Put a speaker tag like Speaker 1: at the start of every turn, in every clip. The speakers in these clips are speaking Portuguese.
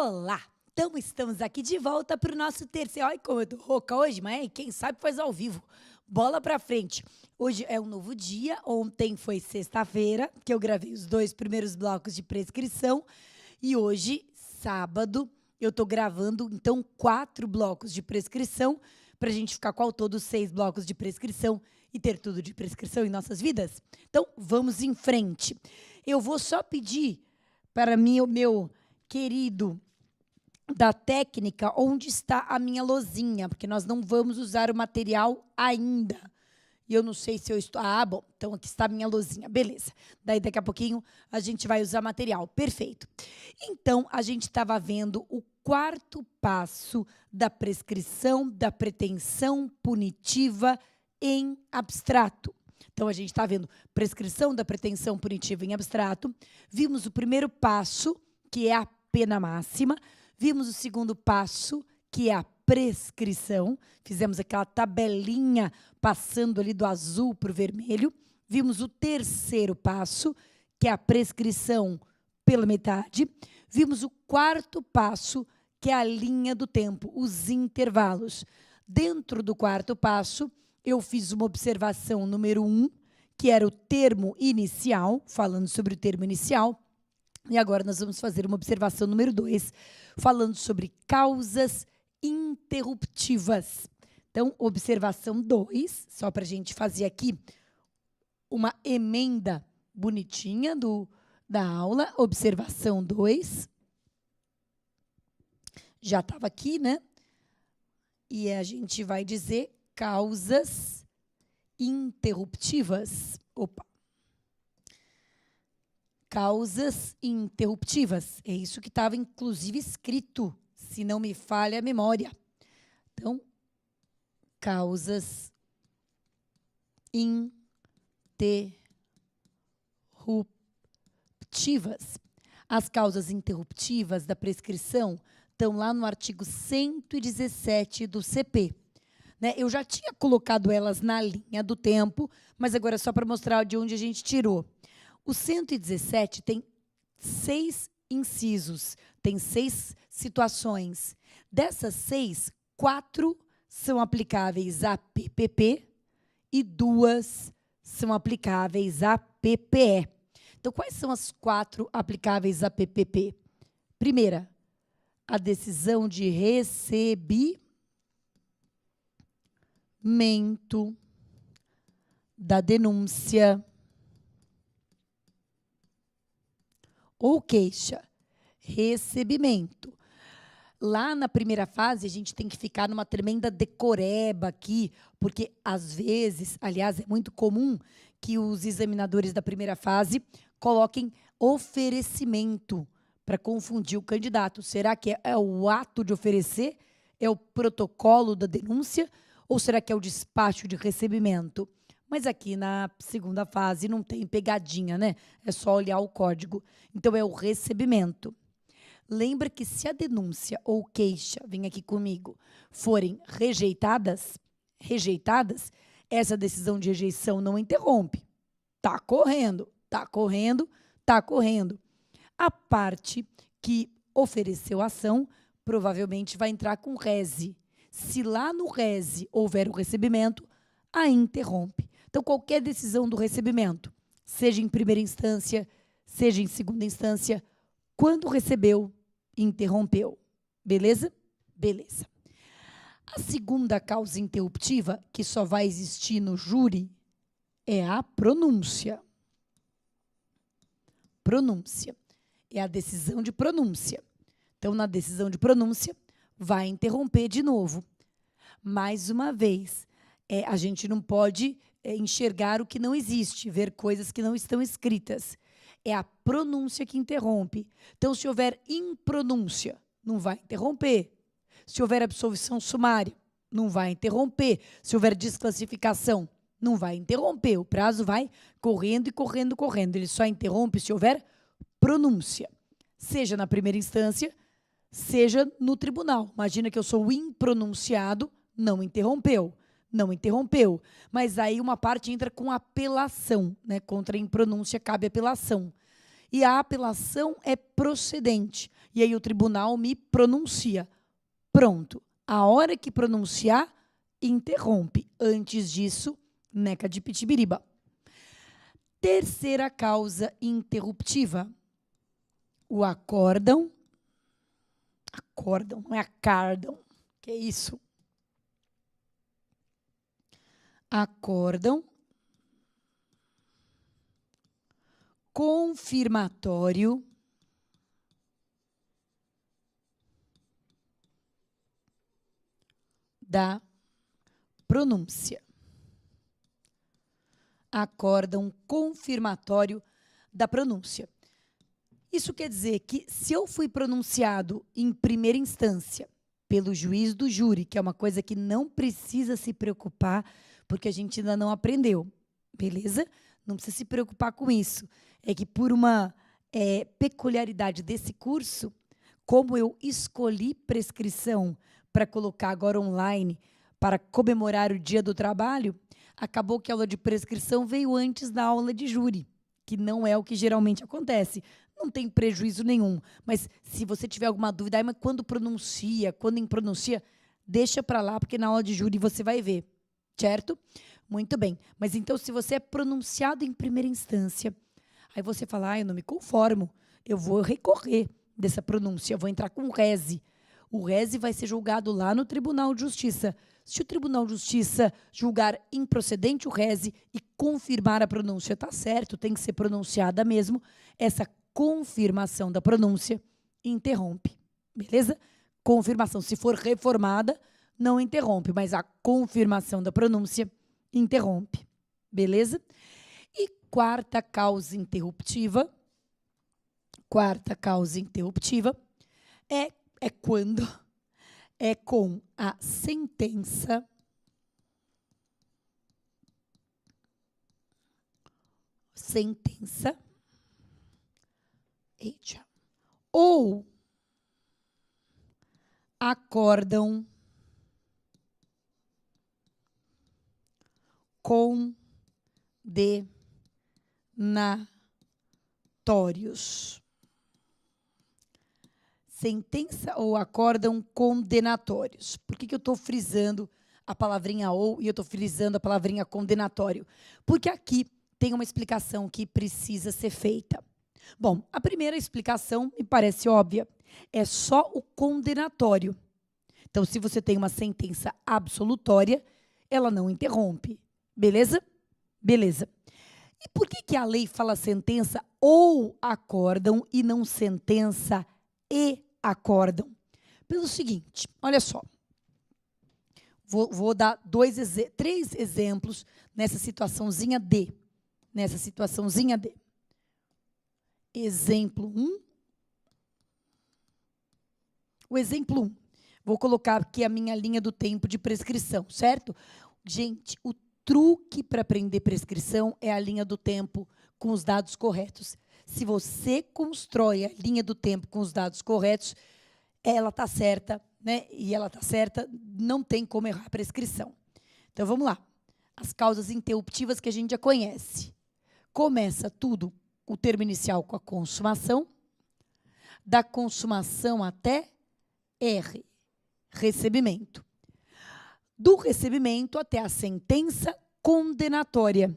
Speaker 1: Olá! Então, estamos aqui de volta para o nosso terceiro. Olha como eu tô rouca hoje, mas quem sabe faz ao vivo. Bola para frente. Hoje é um novo dia. Ontem foi sexta-feira, que eu gravei os 2 primeiros blocos de prescrição. E hoje, sábado, eu tô gravando, então, 4 blocos de prescrição, para a gente ficar com ao todo 6 blocos de prescrição e ter tudo de prescrição em nossas vidas. Então, vamos em frente. Eu vou só pedir para mim, o meu querido da técnica, onde está a minha lousinha, porque nós não vamos usar o material ainda. E eu não sei se eu estou... Ah, bom, então aqui está a minha lousinha, beleza. Daí daqui a pouquinho a gente vai usar material, perfeito. Então, a gente estava vendo o 4º passo da prescrição da pretensão punitiva em abstrato. Então, a gente está vendo prescrição da pretensão punitiva em abstrato. Vimos o primeiro passo, que é a pena máxima. Vimos o segundo passo, que é a prescrição. Fizemos aquela tabelinha passando ali do azul para o vermelho. Vimos o terceiro passo, que é a prescrição pela metade. Vimos o 4º passo, que é a linha do tempo, os intervalos. Dentro do 4º passo, eu fiz uma observação número 1, que era o termo inicial, falando sobre o termo inicial. E agora nós vamos fazer uma observação número 2, falando sobre causas interruptivas. Então, observação 2, só para a gente fazer aqui uma emenda bonitinha da aula. Observação 2. Já estava aqui, né? E a gente vai dizer causas interruptivas. Opa! Causas interruptivas. É isso que estava, inclusive, escrito, se não me falha a memória. Então, causas interruptivas. As causas interruptivas da prescrição estão lá no artigo 117 do CP. Né? Eu já tinha colocado elas na linha do tempo, mas agora é só para mostrar de onde a gente tirou. O 117 tem 6 incisos, tem 6 situações. Dessas 6, 4 são aplicáveis a PPP e 2 são aplicáveis a PPE. Então, quais são as 4 aplicáveis a PPP? Primeira, a decisão de recebimento da denúncia ou queixa, recebimento. Lá na primeira fase, a gente tem que ficar numa tremenda decoreba aqui, porque, às vezes, aliás, é muito comum que os examinadores da primeira fase coloquem oferecimento para confundir o candidato. Será que é o ato de oferecer? É o protocolo da denúncia? Ou será que é o despacho de recebimento? Mas aqui na segunda fase não tem pegadinha, né? É só olhar o código. Então, é o recebimento. Lembra que se a denúncia ou queixa, vem aqui comigo, forem rejeitadas, essa decisão de rejeição não interrompe. Tá correndo, tá correndo, tá correndo. A parte que ofereceu a ação provavelmente vai entrar com rese. Se lá no rese houver o recebimento, a interrompe. Então, qualquer decisão do recebimento, seja em primeira instância, seja em segunda instância, quando recebeu, interrompeu. Beleza? Beleza. A segunda causa interruptiva, que só vai existir no júri, é a pronúncia. Pronúncia. É a decisão de pronúncia. Então, na decisão de pronúncia, vai interromper de novo. Mais uma vez, a gente não pode enxergar o que não existe, ver coisas que não estão escritas. É a pronúncia que interrompe. Então, se houver impronúncia, não vai interromper. Se houver absolvição sumária, não vai interromper. Se houver desclassificação, não vai interromper. O prazo vai correndo e correndo, correndo. Ele só interrompe se houver pronúncia. Seja na primeira instância, seja no tribunal. Imagina que eu sou impronunciado, não interrompeu. Não interrompeu, mas aí uma parte entra com apelação, né? Contra a impronúncia cabe apelação. e a apelação é procedente. E aí o tribunal me pronuncia. Pronto. A hora que pronunciar, interrompe. Antes disso, neca de pitibiriba. Terceira causa interruptiva. O acórdão. Acórdão, não é acardão. Que é isso? Acórdão confirmatório da pronúncia. Acórdão confirmatório da pronúncia. Isso quer dizer que se eu fui pronunciado em primeira instância pelo juiz do júri, que é uma coisa que não precisa se preocupar, porque a gente ainda não aprendeu, beleza? Não precisa se preocupar com isso. É que por uma peculiaridade desse curso, como eu escolhi prescrição para colocar agora online, para comemorar o Dia do Trabalho, acabou que a aula de prescrição veio antes da aula de júri, que não é o que geralmente acontece. Não tem prejuízo nenhum, mas se você tiver alguma dúvida, mas quando pronuncia, quando impronuncia, deixa para lá, porque na aula de júri você vai ver, certo? Muito bem. Mas então, se você é pronunciado em primeira instância, aí você fala, eu não me conformo, eu vou recorrer dessa pronúncia, eu vou entrar com o rese. O rese vai ser julgado lá no Tribunal de Justiça. Se o Tribunal de Justiça julgar improcedente o rese e confirmar a pronúncia, tá certo, tem que ser pronunciada mesmo, essa confirmação da pronúncia interrompe, beleza? Confirmação, se for reformada, não interrompe, mas a confirmação da pronúncia interrompe, beleza? E quarta causa interruptiva é quando é com a sentença ou acórdão condenatórios. Sentença ou acórdão condenatórios. Por que eu estou frisando a palavrinha ou e eu estou frisando a palavrinha condenatório? Porque aqui tem uma explicação que precisa ser feita. Bom, a primeira explicação me parece óbvia. É só o condenatório. Então, se você tem uma sentença absolutória, ela não interrompe. Beleza? Beleza. E por que a lei fala sentença ou acórdão e não sentença e acórdão? Pelo seguinte, olha só. Vou dar três exemplos nessa situaçãozinha D. Exemplo 1. O exemplo 1. Vou colocar aqui a minha linha do tempo de prescrição, certo? Gente, o truque para aprender prescrição é a linha do tempo com os dados corretos. Se você constrói a linha do tempo com os dados corretos, ela está certa, né? E ela está certa, não tem como errar a prescrição. Então, vamos lá. As causas interruptivas que a gente já conhece. Começa tudo, o termo inicial com a consumação, da consumação até R, recebimento. Do recebimento até a sentença condenatória.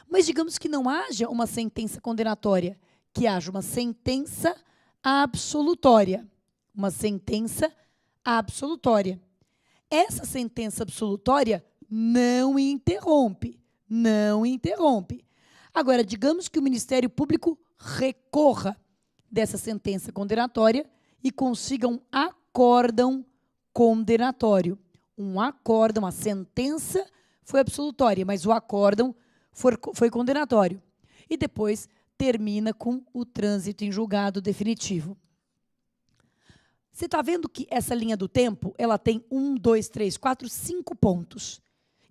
Speaker 1: Mas digamos que não haja uma sentença condenatória, que haja uma sentença absolutória. Uma sentença absolutória. Essa sentença absolutória não interrompe. Agora, digamos que o Ministério Público recorra dessa sentença condenatória e consiga um acórdão condenatório. Um acórdão, a sentença foi absolutória, mas o acórdão foi condenatório. E depois termina com o trânsito em julgado definitivo. Você está vendo que essa linha do tempo, ela tem 1, 2, 3, 4, 5 pontos.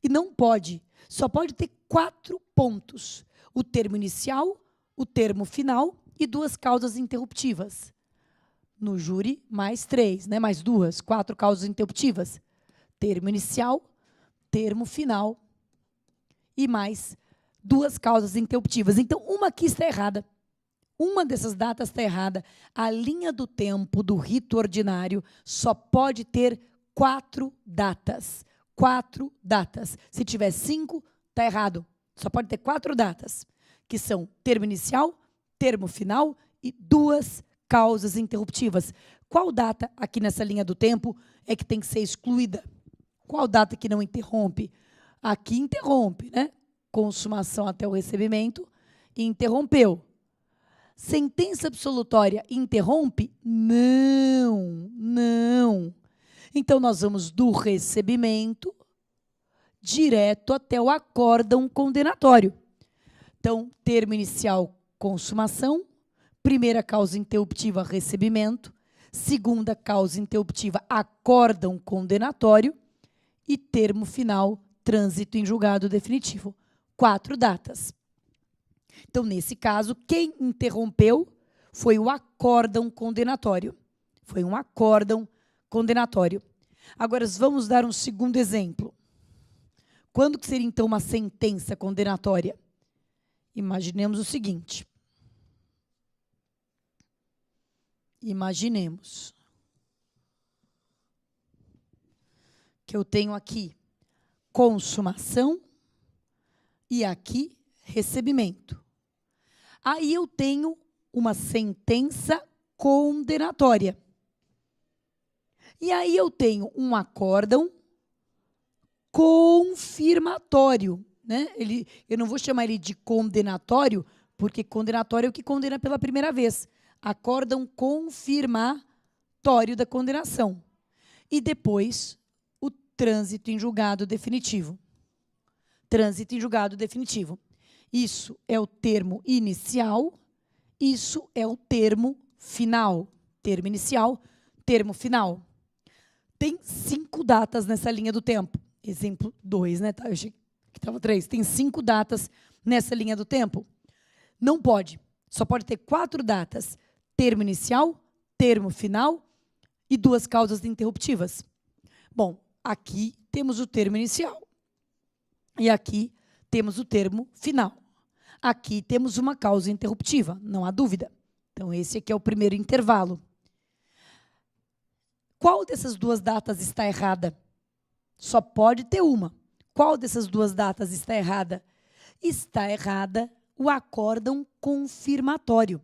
Speaker 1: E não pode, só pode ter 4 pontos. O termo inicial, o termo final e 2 causas interruptivas. No júri, mais 3, né? Mais 2, 4 causas interruptivas. Termo inicial, termo final e mais 2 causas interruptivas. Então, uma aqui está errada. Uma dessas datas está errada. A linha do tempo do rito ordinário só pode ter 4 datas. 4 datas. Se tiver 5, está errado. Só pode ter 4 datas, que são termo inicial, termo final e 2 causas interruptivas. Qual data aqui nessa linha do tempo é que tem que ser excluída? Qual data que não interrompe? Aqui interrompe, né? Consumação até o recebimento, interrompeu. Sentença absolutória interrompe? Não, não. Então, nós vamos do recebimento direto até o acórdão condenatório. Então, termo inicial, consumação. Primeira causa interruptiva, recebimento. Segunda causa interruptiva, acórdão condenatório. E termo final, trânsito em julgado definitivo. 4 datas. Então, nesse caso, quem interrompeu foi o acórdão condenatório. Foi um acórdão condenatório. Agora, vamos dar um segundo exemplo. Quando que seria, então, uma sentença condenatória? Imaginemos o seguinte. Imaginemos que eu tenho aqui consumação e aqui recebimento. Aí eu tenho uma sentença condenatória. E aí eu tenho um acórdão confirmatório, né? Eu não vou chamar ele de condenatório, porque condenatório é o que condena pela primeira vez. Acórdão confirmatório da condenação. E depois, o trânsito em julgado definitivo. Trânsito em julgado definitivo. Isso é o termo inicial, isso é o termo final. Termo inicial, termo final. Tem 5 datas nessa linha do tempo. Exemplo 2, né? Eu achei que estava 3. Tem 5 datas nessa linha do tempo? Não pode. Só pode ter 4 datas. Termo inicial, termo final e 2 causas interruptivas. Bom, aqui temos o termo inicial. E aqui temos o termo final. Aqui temos uma causa interruptiva, não há dúvida. Então, esse aqui é o primeiro intervalo. Qual dessas 2 datas está errada? Só pode ter uma. Qual dessas 2 datas está errada? Está errada o acórdão confirmatório.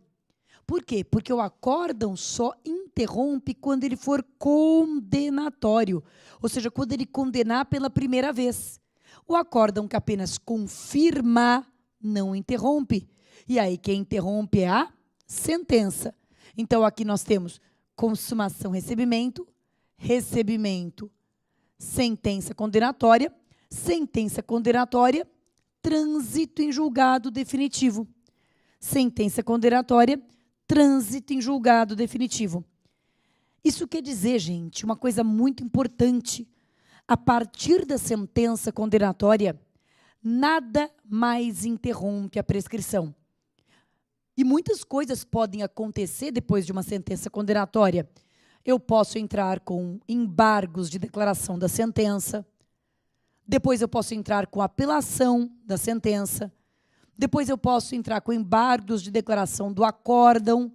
Speaker 1: Por quê? Porque o acórdão só interrompe quando ele for condenatório, ou seja, quando ele condenar pela primeira vez. O acórdão que apenas confirma não interrompe. E aí quem interrompe é a sentença. Então aqui nós temos consumação, recebimento, recebimento, sentença condenatória, trânsito em julgado definitivo. Sentença condenatória, trânsito em julgado definitivo. Isso quer dizer, gente, uma coisa muito importante. A partir da sentença condenatória, nada mais interrompe a prescrição. E muitas coisas podem acontecer depois de uma sentença condenatória. Eu posso entrar com embargos de declaração da sentença. Depois eu posso entrar com apelação da sentença. Depois eu posso entrar com embargos de declaração do acórdão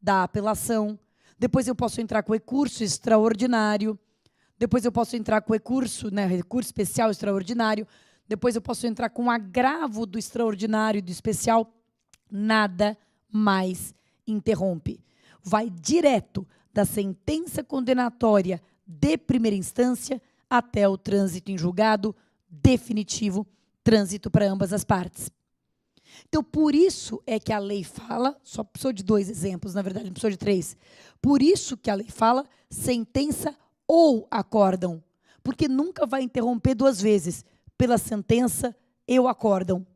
Speaker 1: da apelação. Depois eu posso entrar com recurso extraordinário. Depois eu posso entrar com recurso, né, recurso especial extraordinário. Depois eu posso entrar com agravo do extraordinário e do especial. Nada mais interrompe. Vai direto da sentença condenatória de primeira instância até o trânsito em julgado definitivo, trânsito para ambas as partes. Então, por isso é que a lei fala, só precisou de 2 exemplos, na verdade, não precisou de 3. Por isso que a lei fala sentença ou acórdão, porque nunca vai interromper 2 vezes, pela sentença e o acórdão.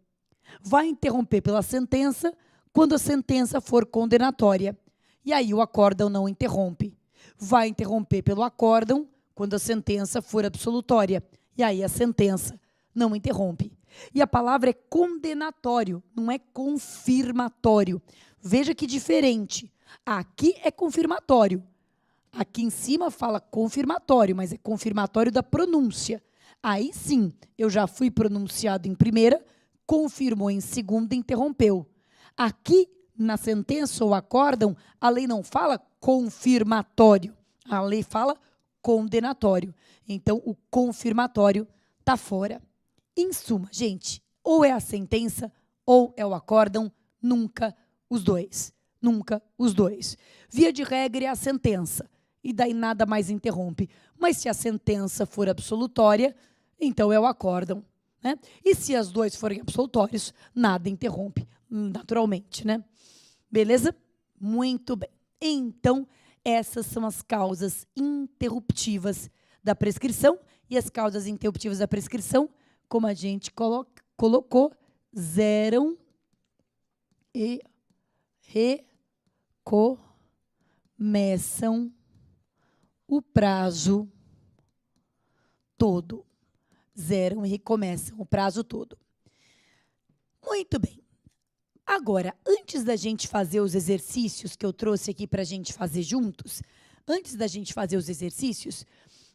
Speaker 1: Vai interromper pela sentença quando a sentença for condenatória, e aí o acórdão não interrompe. Vai interromper pelo acórdão quando a sentença for absolutória, e aí a sentença não interrompe. E a palavra é condenatório, não é confirmatório. Veja que diferente. Aqui é confirmatório. Aqui em cima fala confirmatório, mas é confirmatório da pronúncia. Aí sim, eu já fui pronunciado em primeira, confirmou em segunda e interrompeu. Aqui na sentença ou acórdão, a lei não fala confirmatório, a lei fala condenatório. Então, o confirmatório está fora. Em suma, gente, ou é a sentença ou é o acórdão, nunca os dois. Nunca os dois. Via de regra é a sentença, e daí nada mais interrompe. Mas se a sentença for absolutória, então é o acórdão, né? E se as duas forem absolutórios, nada interrompe, naturalmente, né? Beleza? Muito bem. Então, essas são as causas interruptivas da prescrição, e as causas interruptivas da prescrição, como a gente colocou, zeram e recomeçam o prazo todo. Zeram e recomeçam o prazo todo. Muito bem. Agora, antes da gente fazer os exercícios que eu trouxe aqui para a gente fazer juntos, antes da gente fazer os exercícios,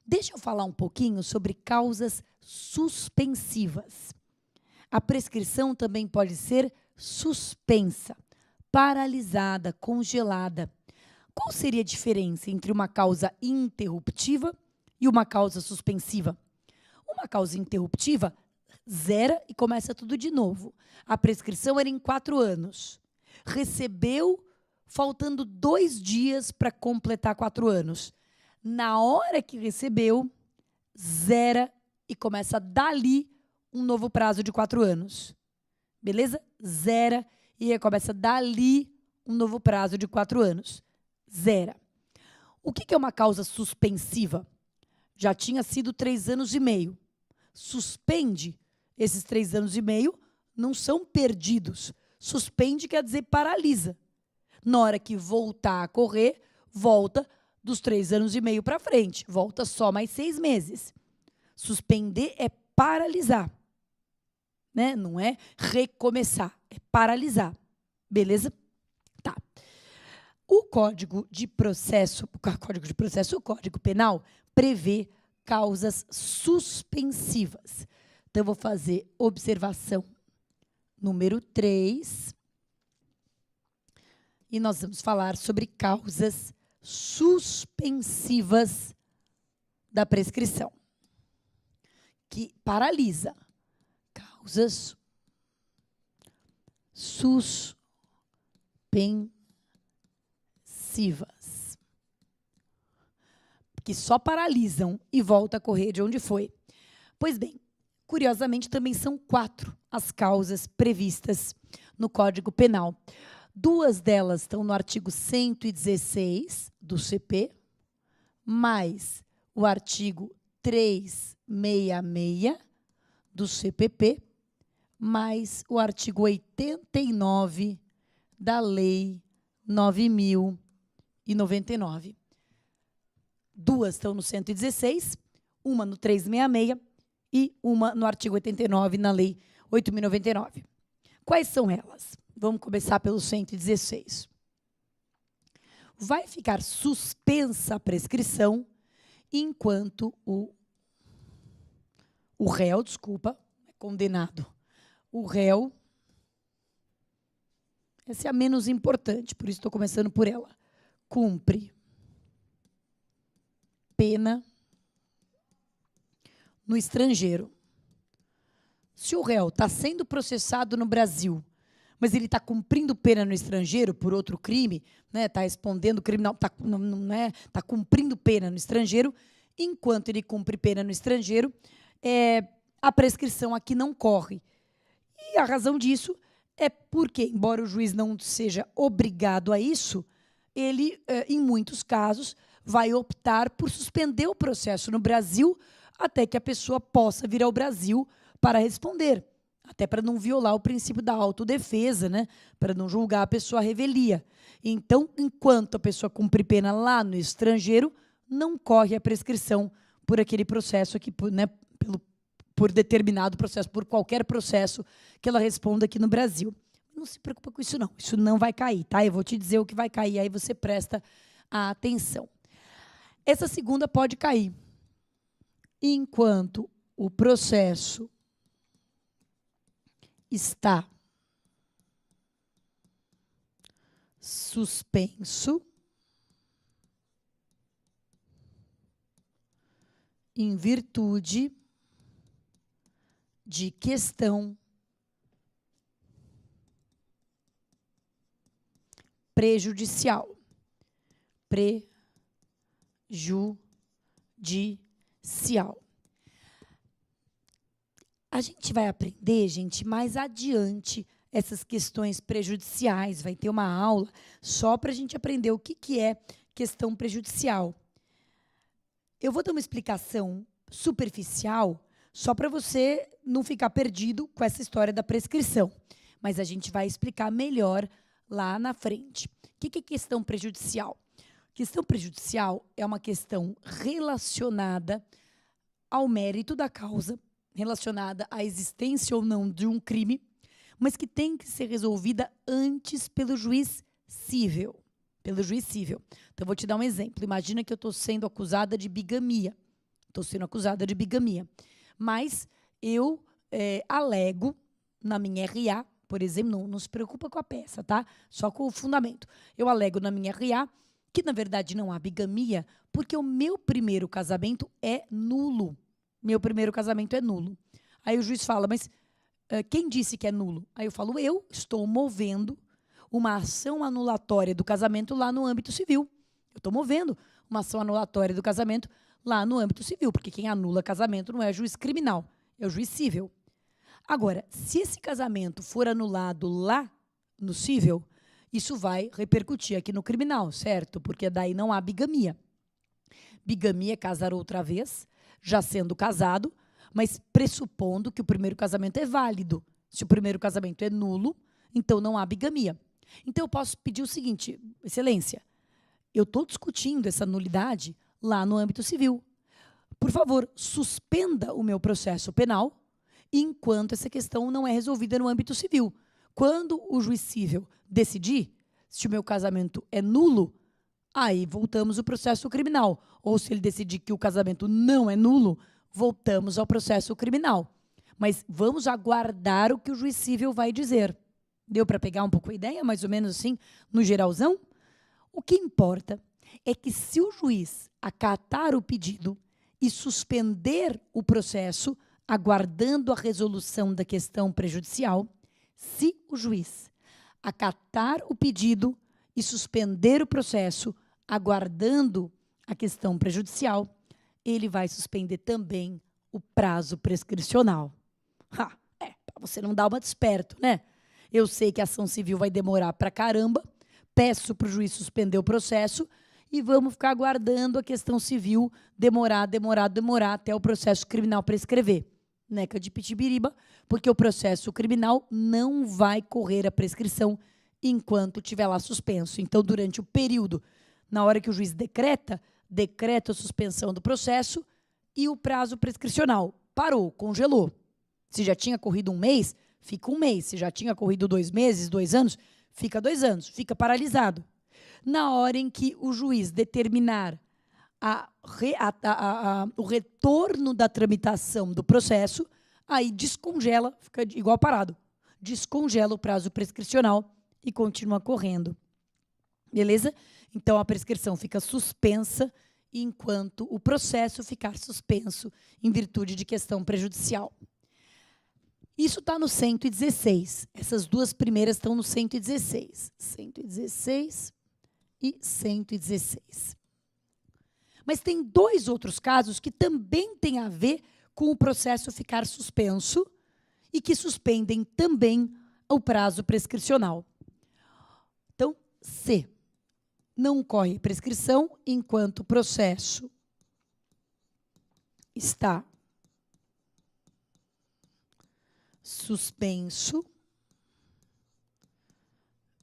Speaker 1: deixa eu falar um pouquinho sobre causas suspensivas. A prescrição também pode ser suspensa, paralisada, congelada. Qual seria a diferença entre uma causa interruptiva e uma causa suspensiva? Uma causa interruptiva zera e começa tudo de novo. A prescrição era em 4 anos. Recebeu faltando 2 dias para completar 4 anos. Na hora que recebeu, zera e começa dali um novo prazo de 4 anos. Beleza? Zera e começa dali um novo prazo de 4 anos. Zera. O que é uma causa suspensiva? Já tinha sido 3 anos e meio. Suspende, esses 3 anos e meio não são perdidos. Suspende quer dizer paralisa. Na hora que voltar a correr, volta dos 3 anos e meio para frente. Volta só mais 6 meses. Suspender é paralisar, né? Não é recomeçar, é paralisar. Beleza? Tá. O Código Penal prevê causas suspensivas. Então, eu vou fazer observação número 3. E nós vamos falar sobre causas suspensivas da prescrição, que paralisa. Causas suspensivas, que só paralisam e volta a correr de onde foi. Pois bem, curiosamente, também são 4 as causas previstas no Código Penal. 2 delas estão no artigo 116 do CP, mais o artigo 366 do CPP, mais o artigo 89 da Lei 9.099. 2 estão no 116, uma no 366 e uma no artigo 89 na Lei 8.099. Quais são elas? Vamos começar pelo 116. Vai ficar suspensa a prescrição enquanto o réu, condenado, o réu, essa é a menos importante, por isso estou começando por ela, cumpre pena no estrangeiro. Se o réu está sendo processado no Brasil, mas ele está cumprindo pena no estrangeiro por outro crime, né, está respondendo criminal, está cumprindo pena no estrangeiro, enquanto ele cumpre pena no estrangeiro, a prescrição aqui não corre. E a razão disso é porque, embora o juiz não seja obrigado a isso, ele, em muitos casos, vai optar por suspender o processo no Brasil até que a pessoa possa vir ao Brasil para responder, até para não violar o princípio da autodefesa, né? Para não julgar a pessoa à revelia. Então, enquanto a pessoa cumpre pena lá no estrangeiro, não corre a prescrição por aquele processo aqui, né? Por determinado processo, por qualquer processo que ela responda aqui no Brasil. Não se preocupa com isso, não. Isso não vai cair, tá? Eu vou te dizer o que vai cair, aí você presta atenção. Essa segunda pode cair enquanto o processo está suspenso em virtude de questão prejudicial. Prejudicial. A gente vai aprender, gente, mais adiante essas questões prejudiciais. Vai ter uma aula só para a gente aprender o que é questão prejudicial. Eu vou dar uma explicação superficial só para você não ficar perdido com essa história da prescrição. Mas a gente vai explicar melhor lá na frente. O que é questão prejudicial? Questão prejudicial é uma questão relacionada ao mérito da causa, relacionada à existência ou não de um crime, mas que tem que ser resolvida antes pelo juiz cível. Pelo juiz cível. Então, eu vou te dar um exemplo. Imagina que eu estou sendo acusada de bigamia. Estou sendo acusada de bigamia. Mas eu alego na minha RA, por exemplo, não se preocupa com a peça, tá? Só com o fundamento. Eu alego na minha RA que, na verdade, não há bigamia, porque o meu primeiro casamento é nulo. Meu primeiro casamento é nulo. Aí o juiz fala, mas quem disse que é nulo? Aí eu falo, eu estou movendo uma ação anulatória do casamento lá no âmbito civil. Eu estou movendo uma ação anulatória do casamento lá no âmbito civil, porque quem anula casamento não é juiz criminal, é o juiz cível. Agora, se esse casamento for anulado lá no cível, isso vai repercutir aqui no criminal, certo? Porque daí não há bigamia. Bigamia é casar outra vez, já sendo casado, mas pressupondo que o primeiro casamento é válido. Se o primeiro casamento é nulo, então não há bigamia. Então eu posso pedir o seguinte, excelência, eu estou discutindo essa nulidade lá no âmbito civil. Por favor, suspenda o meu processo penal enquanto essa questão não é resolvida no âmbito civil. Quando o juiz cível decidir se o meu casamento é nulo, aí voltamos ao processo criminal. Ou se ele decidir que o casamento não é nulo, voltamos ao processo criminal. Mas vamos aguardar o que o juiz cível vai dizer. Deu para pegar um pouco a ideia, mais ou menos assim, no geralzão? O que importa é que se o juiz acatar o pedido e suspender o processo, aguardando a resolução da questão prejudicial, se o juiz acatar o pedido e suspender o processo, aguardando a questão prejudicial, ele vai suspender também o prazo prescricional. Para você não dar uma de esperto, né? Eu sei que a ação civil vai demorar pra caramba, peço para o juiz suspender o processo e vamos ficar aguardando a questão civil demorar até o processo criminal prescrever. Neca de pitibiriba, porque o processo criminal não vai correr a prescrição enquanto estiver lá suspenso. Então, durante o período, na hora que o juiz decreta a suspensão do processo e o prazo prescricional. Parou, congelou. Se já tinha corrido um mês, fica um mês. Se já tinha corrido 2 meses, 2 anos, fica 2 anos, fica paralisado. Na hora em que o juiz determinar o retorno da tramitação do processo, aí descongela, fica igual parado, descongela o prazo prescricional e continua correndo. Beleza? Então, a prescrição fica suspensa enquanto o processo ficar suspenso em virtude de questão prejudicial. Isso está no 116. Essas duas primeiras estão no 116. 116 e 116. Mas tem 2 outros casos que também têm a ver com o processo ficar suspenso e que suspendem também o prazo prescricional. Então, C. Não corre prescrição enquanto o processo está suspenso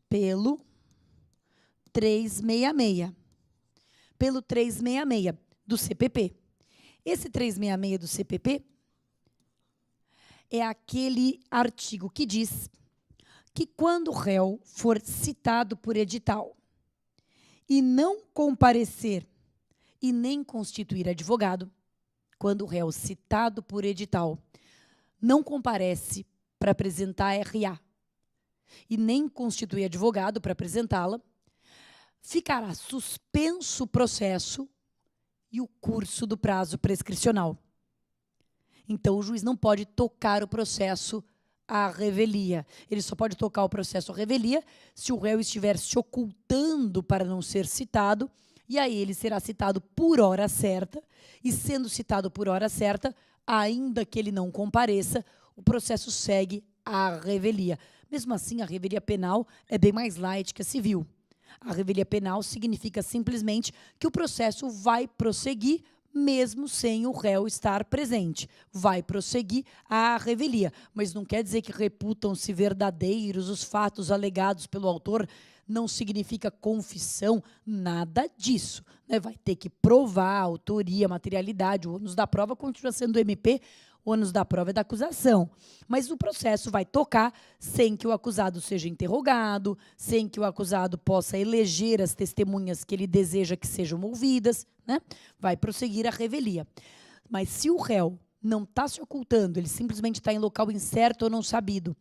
Speaker 1: pelo 366. Pelo 366 do CPP. Esse 366 do CPP é aquele artigo que diz que quando o réu for citado por edital e não comparecer e nem constituir advogado, quando o réu citado por edital não comparece para apresentar a RA e nem constitui advogado para apresentá-la, ficará suspenso o processo e o curso do prazo prescricional. Então, o juiz não pode tocar o processo à revelia. Ele só pode tocar o processo à revelia se o réu estiver se ocultando para não ser citado, e aí ele será citado por hora certa, e sendo citado por hora certa, ainda que ele não compareça, o processo segue à revelia. Mesmo assim, a revelia penal é bem mais light que a civil. A revelia penal significa simplesmente que o processo vai prosseguir mesmo sem o réu estar presente. Vai prosseguir a revelia, mas não quer dizer que reputam-se verdadeiros os fatos alegados pelo autor, não significa confissão, nada disso, né? Vai ter que provar a autoria, a materialidade, o ônus da prova continua sendo do MP, o ônus da prova é da acusação. Mas o processo vai tocar sem que o acusado seja interrogado, sem que o acusado possa eleger as testemunhas que ele deseja que sejam ouvidas, né? Vai prosseguir a revelia. Mas se o réu não está se ocultando, ele simplesmente está em local incerto ou não sabido,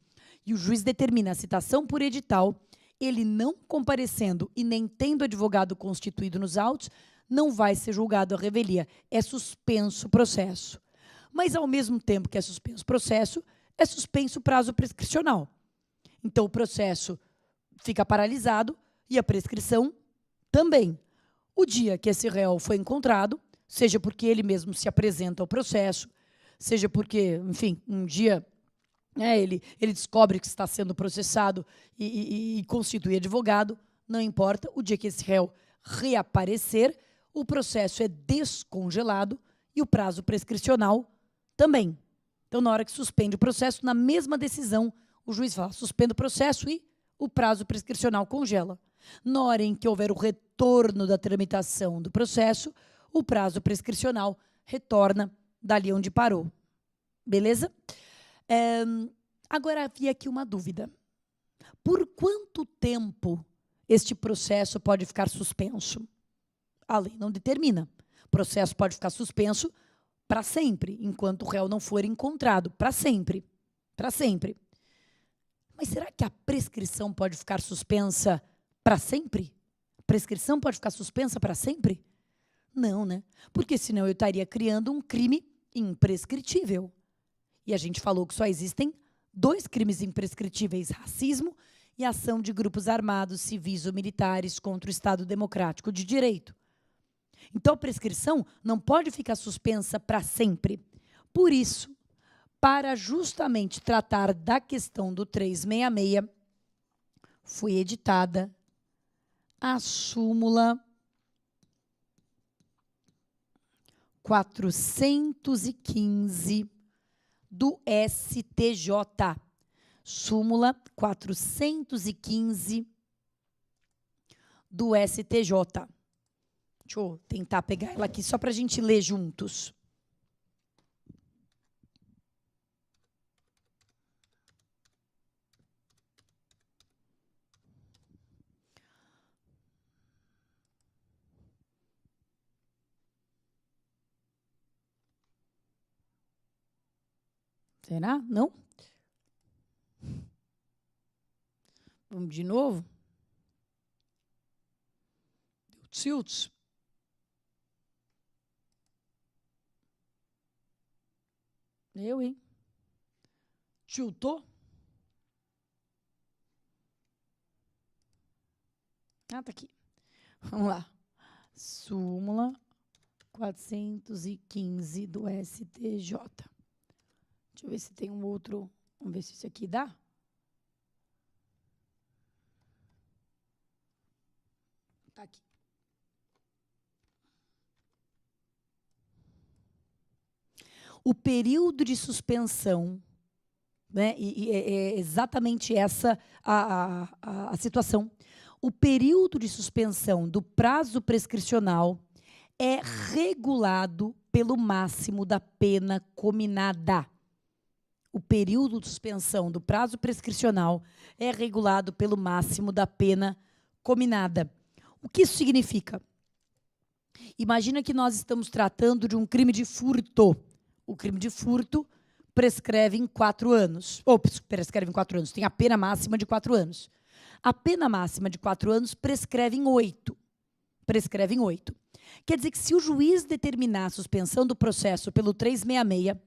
Speaker 1: e o juiz determina a citação por edital, ele não comparecendo e nem tendo advogado constituído nos autos, não vai ser julgado a revelia. É suspenso o processo. Mas, ao mesmo tempo que é suspenso o processo, é suspenso o prazo prescricional. Então, o processo fica paralisado e a prescrição também. O dia que esse réu foi encontrado, seja porque ele mesmo se apresenta ao processo, seja porque, enfim, um dia ele descobre que está sendo processado e constitui advogado, não importa, o dia que esse réu reaparecer, o processo é descongelado e o prazo prescricional também. Então, na hora que suspende o processo, na mesma decisão, o juiz fala, suspende o processo e o prazo prescricional congela. Na hora em que houver o retorno da tramitação do processo, o prazo prescricional retorna dali onde parou. Beleza? Agora havia aqui uma dúvida. Por quanto tempo este processo pode ficar suspenso? A lei não determina. O processo pode ficar suspenso para sempre, enquanto o réu não for encontrado. Para sempre. Para sempre. Mas será que a prescrição pode ficar suspensa para sempre? A prescrição pode ficar suspensa para sempre? Não, né? Porque senão eu estaria criando um crime imprescritível. E a gente falou que só existem 2 crimes imprescritíveis: racismo e ação de grupos armados, civis ou militares contra o Estado Democrático de Direito. Então, a prescrição não pode ficar suspensa para sempre. Por isso, para justamente tratar da questão do 366, foi editada a súmula 415 do STJ. Súmula 415 do STJ. Deixa eu tentar pegar ela aqui só para a gente ler juntos. Será? Não? Vamos de novo? Tilts. Eu, hein? Tiltou? Ah, tá aqui. Vamos lá. Súmula 415 do STJ. Deixa eu ver se tem um outro. Vamos ver se isso aqui dá. Tá aqui. O período de suspensão, né, e é exatamente essa a situação. O período de suspensão do prazo prescricional é regulado pelo máximo da pena cominada. O período de suspensão do prazo prescricional é regulado pelo máximo da pena cominada. O que isso significa? Imagina que nós estamos tratando de um crime de furto. O crime de furto prescreve em 4 anos. Ou prescreve em 4 anos, tem a pena máxima de 4 anos. A pena máxima de 4 anos prescreve em 8. Prescreve em 8. Quer dizer que se o juiz determinar a suspensão do processo pelo 366,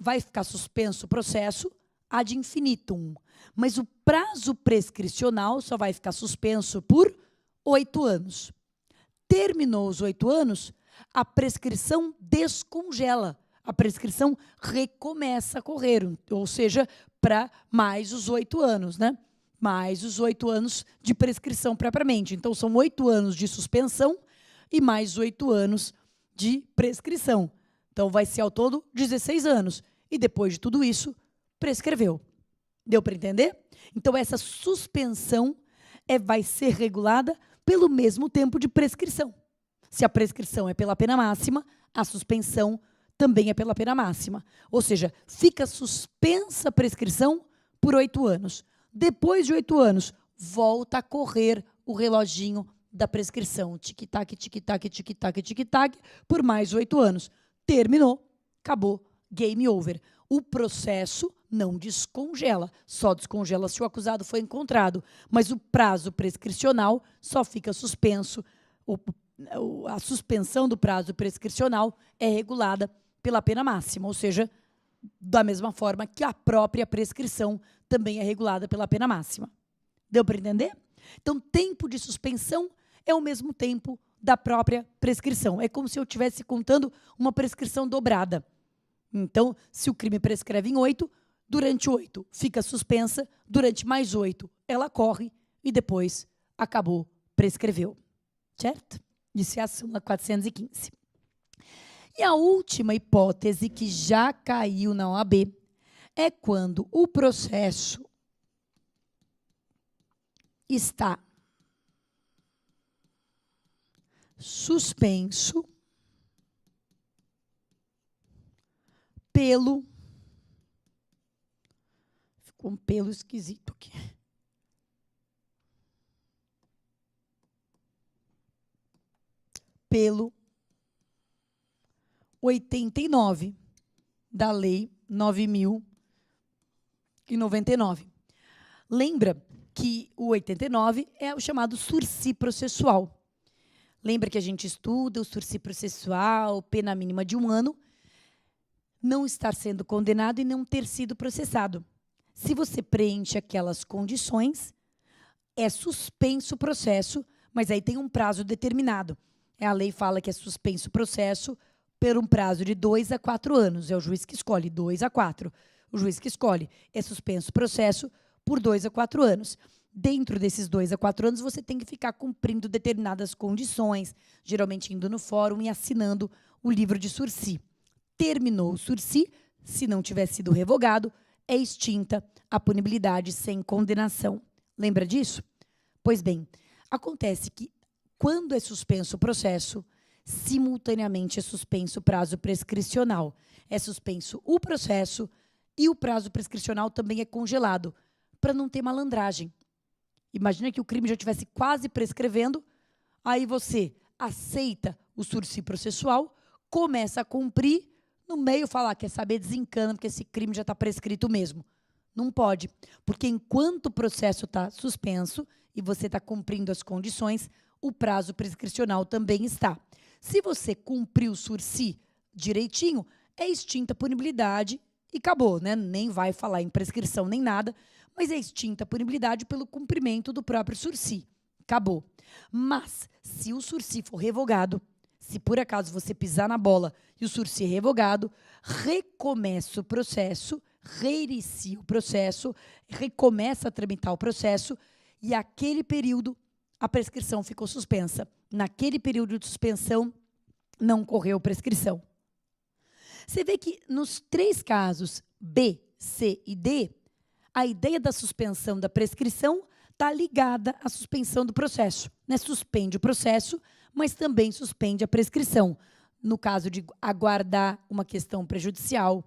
Speaker 1: vai ficar suspenso o processo ad infinitum. Mas o prazo prescricional só vai ficar suspenso por 8 anos. Terminou os 8 anos, a prescrição descongela. A prescrição recomeça a correr, ou seja, para mais os 8 anos, né? Mais os 8 anos de prescrição propriamente. Então, são 8 anos de suspensão e mais 8 anos de prescrição. Então, vai ser ao todo 16 anos. E depois de tudo isso, prescreveu. Deu para entender? Então, essa suspensão vai ser regulada pelo mesmo tempo de prescrição. Se a prescrição é pela pena máxima, a suspensão também é pela pena máxima. Ou seja, fica suspensa a prescrição por 8 anos. Depois de 8 anos, volta a correr o reloginho da prescrição. Tic-tac, tic-tac, tic-tac, tic-tac, por mais 8 anos. Terminou, acabou, game over. O processo não descongela, só descongela se o acusado foi encontrado, mas o prazo prescricional só fica suspenso. A suspensão do prazo prescricional é regulada pela pena máxima, ou seja, da mesma forma que a própria prescrição também é regulada pela pena máxima. Deu para entender? Então, tempo de suspensão é o mesmo tempo da própria prescrição. É como se eu estivesse contando uma prescrição dobrada. Então, se o crime prescreve em 8, durante 8 fica suspensa, durante mais 8 ela corre e depois acabou, prescreveu. Certo? Isso é a súmula 415. E a última hipótese que já caiu na OAB é quando o processo está suspenso pelo... Ficou um pelo esquisito aqui. Pelo 89 da Lei 9.099. Lembra que o 89 é o chamado sursi processual. Lembra que a gente estuda o sursi processual, pena mínima de 1 ano, não estar sendo condenado e não ter sido processado. Se você preenche aquelas condições, é suspenso o processo, mas aí tem um prazo determinado. A lei fala que é suspenso o processo por um prazo de 2 a 4 anos. É o juiz que escolhe, 2 a 4. O juiz que escolhe. É suspenso o processo por 2 a 4 anos. Dentro desses 2 a 4 anos, você tem que ficar cumprindo determinadas condições, geralmente indo no fórum e assinando o livro de sursi. Terminou o sursi, se não tiver sido revogado, é extinta a punibilidade sem condenação. Lembra disso? Pois bem, acontece que quando é suspenso o processo, simultaneamente é suspenso o prazo prescricional. É suspenso o processo e o prazo prescricional também é congelado, para não ter malandragem. Imagina que o crime já estivesse quase prescrevendo, aí você aceita o sursi processual, começa a cumprir, no meio falar, quer saber, desencana, porque esse crime já está prescrito mesmo. Não pode, porque enquanto o processo está suspenso e você está cumprindo as condições, o prazo prescricional também está. Se você cumpriu o sursi direitinho, é extinta a punibilidade e acabou, né? Nem vai falar em prescrição nem nada, mas é extinta a punibilidade pelo cumprimento do próprio sursi. Acabou. Mas, se o sursi for revogado, se por acaso você pisar na bola e o sursi é revogado, recomeça o processo, reinicia o processo, recomeça a tramitar o processo e aquele período a prescrição ficou suspensa. Naquele período de suspensão, não correu prescrição. Você vê que nos 3 casos, B, C e D, a ideia da suspensão da prescrição está ligada à suspensão do processo. Né? Suspende o processo, mas também suspende a prescrição. No caso de aguardar uma questão prejudicial,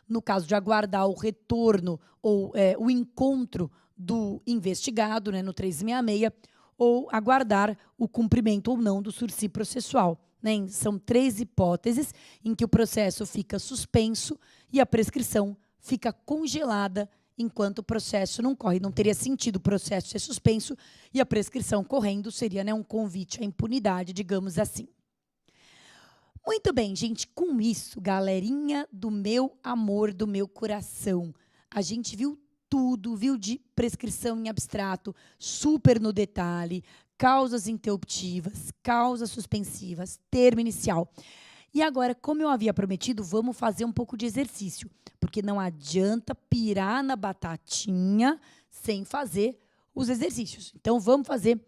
Speaker 1: no caso de aguardar o retorno ou o encontro do investigado, né, no 366, ou aguardar o cumprimento ou não do sursi processual. Né? São 3 hipóteses em que o processo fica suspenso e a prescrição fica congelada enquanto o processo não corre. Não teria sentido o processo ser suspenso e a prescrição correndo seria, né, um convite à impunidade, digamos assim. Muito bem, gente, com isso, galerinha do meu amor, do meu coração, a gente viu tudo, viu de prescrição em abstrato, super no detalhe, causas interruptivas, causas suspensivas, termo inicial. E agora, como eu havia prometido, vamos fazer um pouco de exercício, porque não adianta pirar na batatinha sem fazer os exercícios. Então, vamos fazer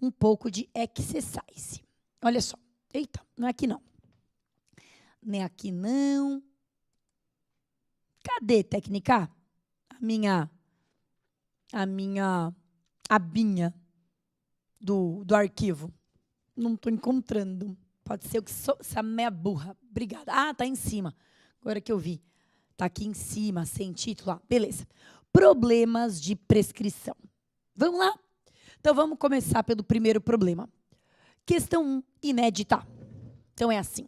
Speaker 1: um pouco de exercise. Olha só. Eita, não é aqui não. Nem aqui não. Cadê, técnica? A minha abinha do arquivo. Não estou encontrando. Pode ser eu que sou essa meia burra. Obrigada. Ah, tá em cima. Agora que eu vi. Tá aqui em cima, sem título. Ah, beleza. Problemas de prescrição. Vamos lá? Então, vamos começar pelo primeiro problema. Questão 1, inédita. Então, é assim.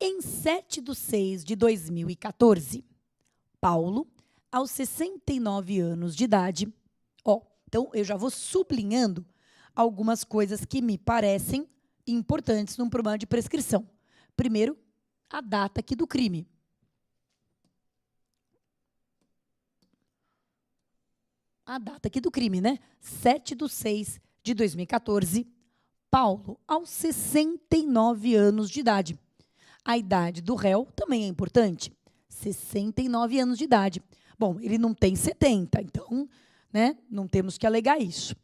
Speaker 1: Em 7/6/2014, Paulo, aos 69 anos de idade, então eu já vou sublinhando algumas coisas que me parecem importantes num problema de prescrição. Primeiro, a data aqui do crime. A data aqui do crime, né? 7/6/2014, Paulo, aos 69 anos de idade. A idade do réu também é importante. 69 anos de idade. Bom, ele não tem 70, então, né, não temos que alegar isso.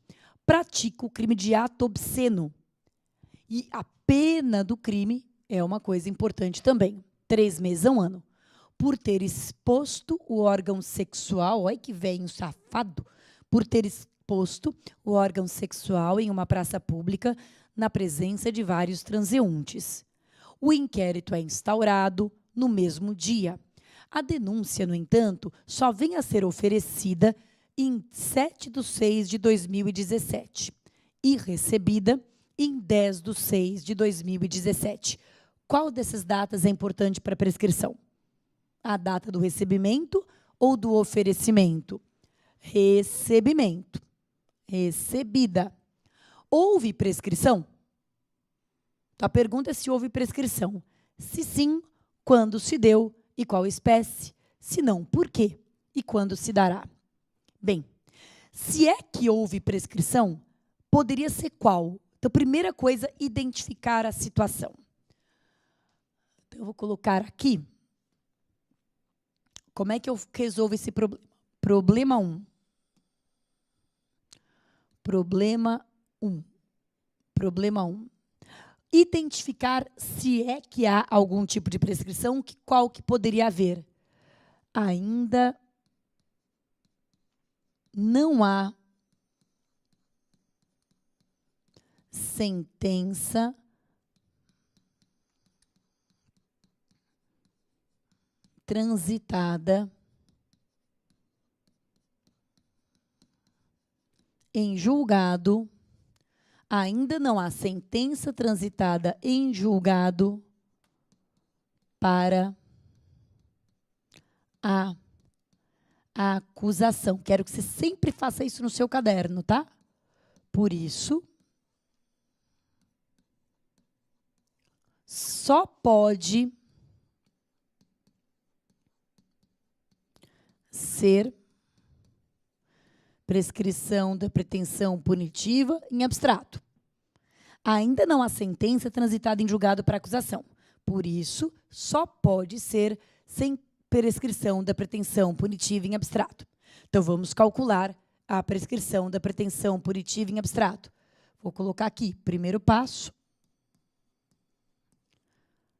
Speaker 1: Pratica o crime de ato obsceno. E a pena do crime é uma coisa importante também. 3 meses a 1 ano. Por ter exposto o órgão sexual, olha que velho safado, por ter exposto o órgão sexual em uma praça pública na presença de vários transeuntes. O inquérito é instaurado no mesmo dia. A denúncia, no entanto, só vem a ser oferecida em 7/6/2017 e recebida em 10/6/2017. Qual dessas datas é importante para a prescrição? A data do recebimento ou do oferecimento? Recebimento. Recebida. Houve prescrição? Então, a pergunta é se houve prescrição. Se sim, quando se deu e qual espécie? Se não, por quê? E quando se dará? Bem, se é que houve prescrição, poderia ser qual? Então, primeira coisa, identificar a situação. Então, eu vou colocar aqui. Como é que eu resolvo esse problema? Problema 1. Problema 1. Problema 1. Identificar se é que há algum tipo de prescrição, qual que poderia haver. Ainda não há sentença transitada em julgado. Ainda não há sentença transitada em julgado para a acusação. Quero que você sempre faça isso no seu caderno, tá? Por isso, só pode ser prescrição da pretensão punitiva em abstrato. Ainda não há sentença transitada em julgado para acusação. Por isso, só pode ser sem prescrição da pretensão punitiva em abstrato. Então, vamos calcular a prescrição da pretensão punitiva em abstrato. Vou colocar aqui, primeiro passo.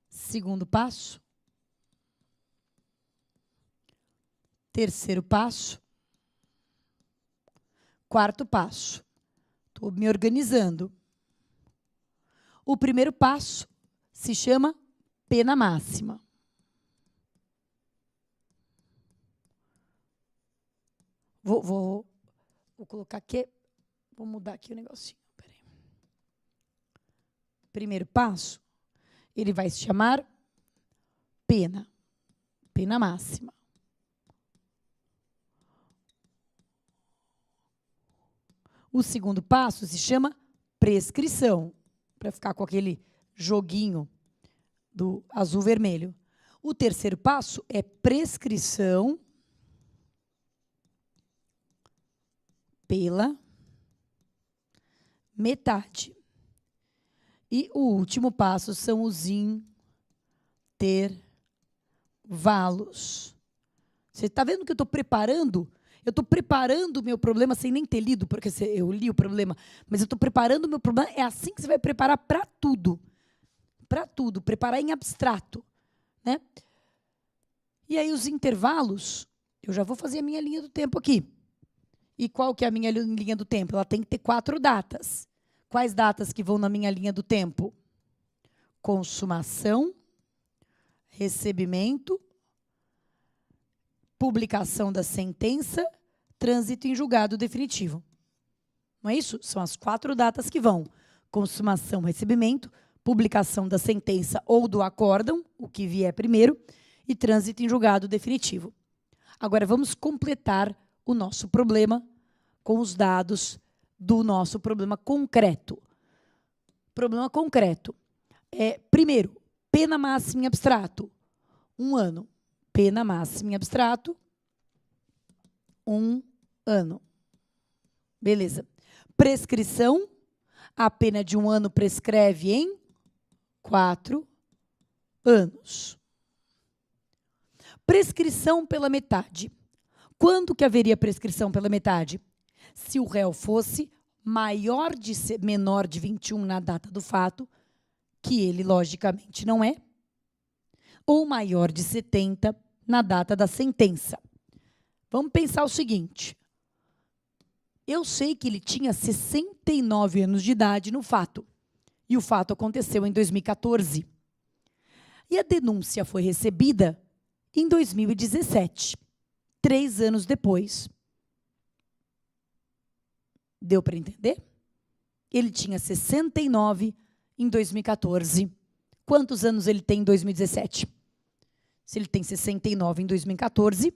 Speaker 1: Segundo passo. Terceiro passo. Quarto passo. Estou me organizando. O primeiro passo se chama pena máxima. Vou colocar aqui, vou mudar aqui o negocinho. Peraí. Primeiro passo, ele vai se chamar pena máxima. O segundo passo se chama prescrição, para ficar com aquele joguinho do azul-vermelho. O terceiro passo é prescrição pela metade. E o último passo são os intervalos. Você está vendo que eu estou preparando? Eu estou preparando o meu problema sem nem ter lido, porque eu li o problema, mas eu estou preparando o meu problema. É assim que você vai preparar para tudo. Para tudo, preparar em abstrato, né? E aí os intervalos, eu já vou fazer a minha linha do tempo aqui. E qual que é a minha linha do tempo? Ela tem que ter 4 datas. Quais datas que vão na minha linha do tempo? Consumação, recebimento, publicação da sentença, trânsito em julgado definitivo. Não é isso? São as 4 datas que vão. Consumação, recebimento, publicação da sentença ou do acórdão, o que vier primeiro, e trânsito em julgado definitivo. Agora, vamos completar o nosso problema com os dados do nosso problema concreto. Problema concreto. Primeiro, pena máxima em abstrato, 1 ano. Pena máxima em abstrato, 1 ano. Beleza. Prescrição, a pena de 1 ano prescreve em 4 anos. Prescrição pela metade. Quando que haveria prescrição pela metade? Se o réu fosse menor de 21 na data do fato, que ele logicamente não é, ou maior de 70 na data da sentença. Vamos pensar o seguinte. Eu sei que ele tinha 69 anos de idade no fato, e o fato aconteceu em 2014. E a denúncia foi recebida em 2017, 3 anos depois. Deu para entender? Ele tinha 69 em 2014. Quantos anos ele tem em 2017? Se ele tem 69 em 2014,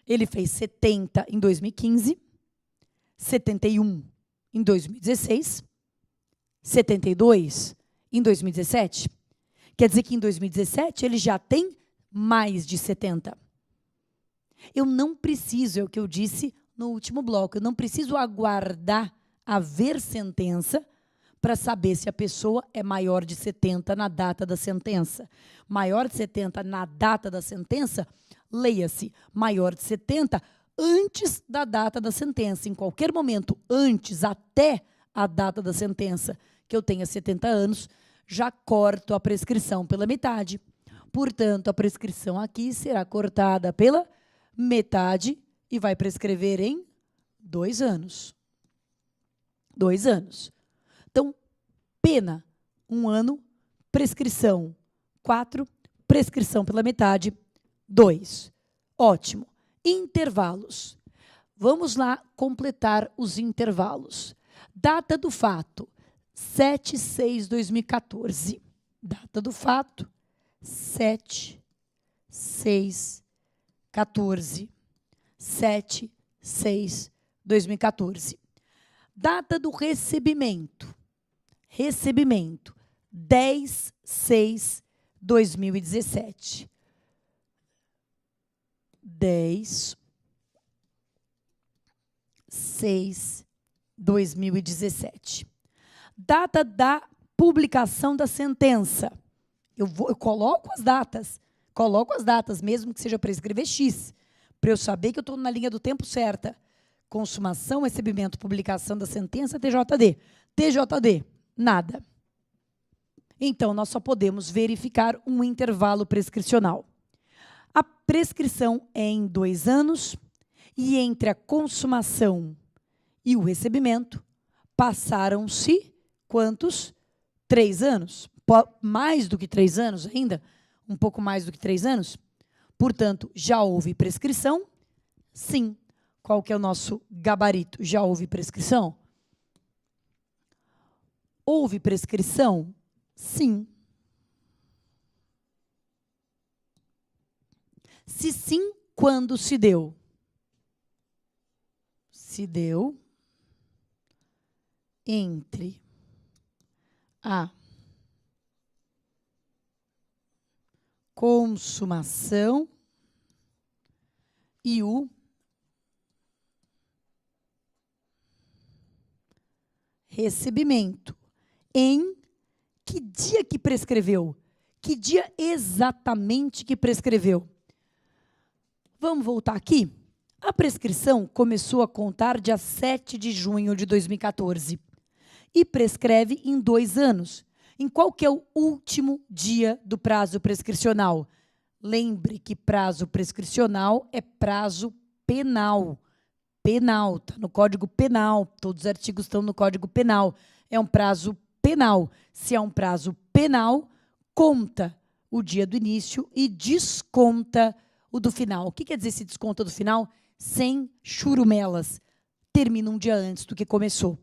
Speaker 1: ele fez 70 em 2015, 71 em 2016, 72 em 2017. Quer dizer que em 2017 ele já tem mais de 70. Eu não preciso, é o que eu disse no último bloco, eu não preciso aguardar haver sentença para saber se a pessoa é maior de 70 na data da sentença. Maior de 70 na data da sentença, leia-se, maior de 70 antes da data da sentença. Em qualquer momento, antes, até a data da sentença, que eu tenha 70 anos, já corto a prescrição pela metade. Portanto, a prescrição aqui será cortada pela metade e vai prescrever em 2 anos. 2 anos. Então, pena, 1 ano, prescrição, 4, prescrição pela metade, 2. Ótimo. Intervalos. Vamos lá completar os intervalos. Data do fato, 7/6/2014. Data do fato, 7/6/14. 7/6/2014. Data do recebimento. Recebimento, 10/6/2017. 10/6/2017. Data da publicação da sentença. Eu coloco as datas. Coloco as datas, mesmo que seja para escrever X, para eu saber que eu estou na linha do tempo certa. Consumação, recebimento, publicação da sentença, TJD. TJD, nada. Então, nós só podemos verificar um intervalo prescricional. A prescrição é em 2 anos e entre a consumação e o recebimento passaram-se quantos? 3 anos? Mais do que 3 anos ainda? Um pouco mais do que 3 anos? Portanto, já houve prescrição? Sim. Qual que é o nosso gabarito? Já houve prescrição? Houve prescrição? Sim. Se sim, quando se deu? Se deu entre a consumação e o recebimento. Em que dia que prescreveu? Que dia exatamente que prescreveu? Vamos voltar aqui? A prescrição começou a contar dia 7 de junho de 2014 e prescreve em 2 anos. Em qual que é o último dia do prazo prescricional? Lembre que prazo prescricional é prazo penal. Penal, está no Código Penal, todos os artigos estão no Código Penal. É um prazo penal. Se é um prazo penal, conta o dia do início e desconta o do final. O que quer dizer esse desconta do final? Sem churumelas. Termina um dia antes do que começou.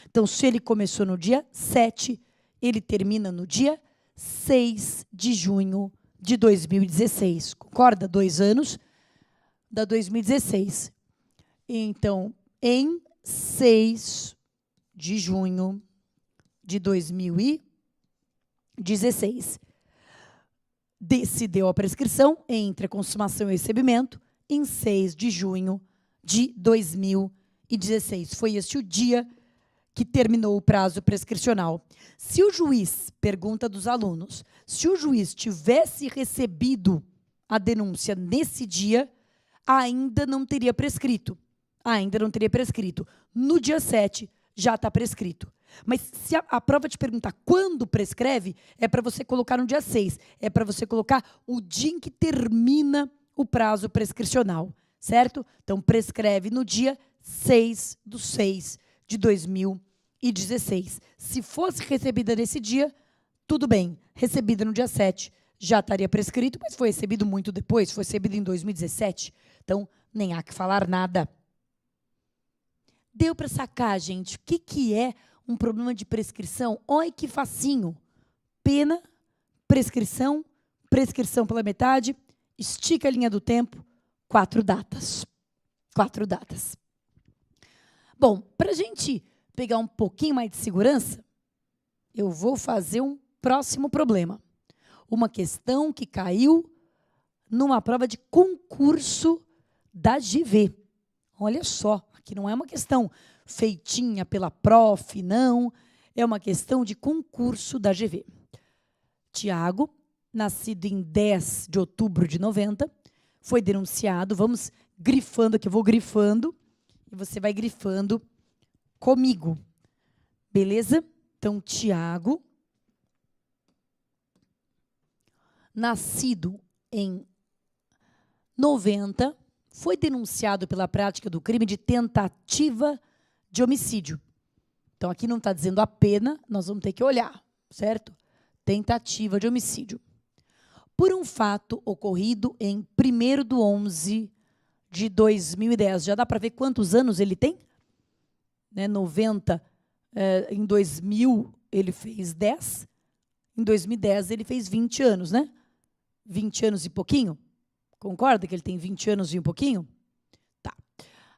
Speaker 1: Então, se ele começou no dia 7, ele termina no dia 6 de junho de 2016. Concorda? 2 anos da 2016. Então, em 6 de junho de 2016, se deu a prescrição entre a consumação e o recebimento em 6 de junho de 2016. Foi este o dia que terminou o prazo prescricional. Se o juiz, pergunta dos alunos, se o juiz tivesse recebido a denúncia nesse dia, ainda não teria prescrito. Ainda não teria prescrito. No dia 7, já está prescrito. Mas se a prova te perguntar quando prescreve, é para você colocar no dia 6. É para você colocar o dia em que termina o prazo prescricional, certo? Então, prescreve no dia 6 de 6 de 2016. Se fosse recebida nesse dia, tudo bem. Recebida no dia 7, já estaria prescrito, mas foi recebido muito depois, foi recebido em 2017. Então, nem há que falar nada. Deu para sacar, gente, o que é um problema de prescrição? Olha que facinho. Pena, prescrição, prescrição pela metade, estica a linha do tempo, 4 datas. 4 datas. Bom, para a gente pegar um pouquinho mais de segurança, eu vou fazer um próximo problema. Uma questão que caiu numa prova de concurso da GV. Olha só, aqui não é uma questão feitinha pela prof, não. É uma questão de concurso da GV. Tiago, nascido em 10 de outubro de 90, foi denunciado. Vamos grifando aqui, eu vou grifando e você vai grifando comigo. Beleza? Então, Tiago, nascido em 90, foi denunciado pela prática do crime de tentativa de homicídio. Então, aqui não está dizendo a pena, nós vamos ter que olhar, certo? Tentativa de homicídio. Por um fato ocorrido em 1º de 2010. Já dá para ver quantos anos ele tem? 90, em 2000 ele fez 10, em 2010 ele fez 20 anos, né? 20 anos e pouquinho? Concorda que ele tem 20 anos e um pouquinho? Tá.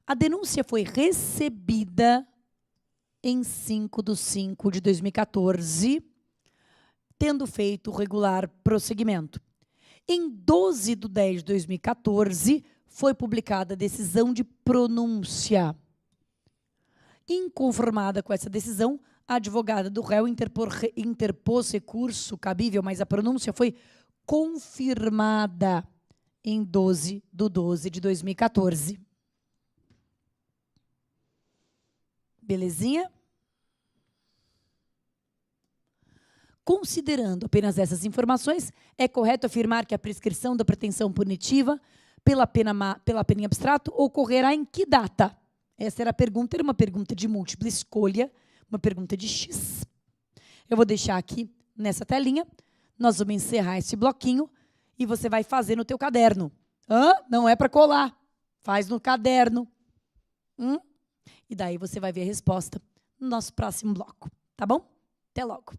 Speaker 1: A denúncia foi recebida em 5 de 5 de 2014, tendo feito o regular prosseguimento. Em 12 de 10 de 2014, foi publicada a decisão de pronúncia. Inconformada com essa decisão, a advogada do réu interpôs recurso cabível, mas a pronúncia foi confirmada em 12 de 12 de 2014. Belezinha? Considerando apenas essas informações, é correto afirmar que a prescrição da pretensão punitiva pela pena em abstrato ocorrerá em que data? Essa era a pergunta, era uma pergunta de múltipla escolha, uma pergunta de X. Eu vou deixar aqui nessa telinha, nós vamos encerrar esse bloquinho e você vai fazer no teu caderno. Não é para colar, faz no caderno. E daí você vai ver a resposta no nosso próximo bloco, tá bom? Até logo.